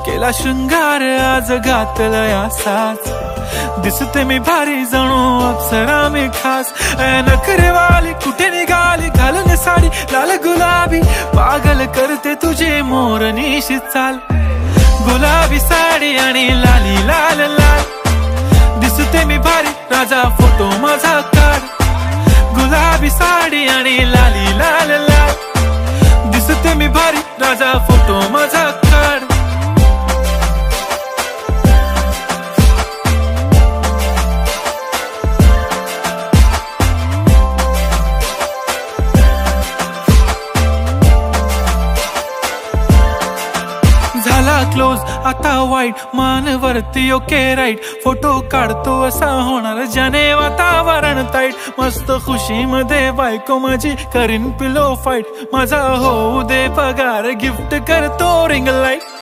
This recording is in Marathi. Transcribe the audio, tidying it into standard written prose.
केला शृंगार आज घातला असाच दिसते मी भारी जणू अप्सरा मी खास नखरेवाली कुठे निघाली घालून साडी लाल गुलाबी पागल करते तुझे मोरनीशी चाल गुलाबी साडी आणि लाली लाल लाल दिसते मी भारी राजा फोटो माझा काढ गुलाबी साडी आणि लाली लाल लाल दिसते मी भारी राजा फोटो माझा काढ झाला क्लोज आता वाईट मानवरती ओके राईट फोटो काढतो असा होणार ज्याने वातावरण ताईट मस्त खुशी मध्ये बायको माझी करीन पिलो फाईट माझा होऊ दे पगार गिफ्ट करतो रिंग लाईट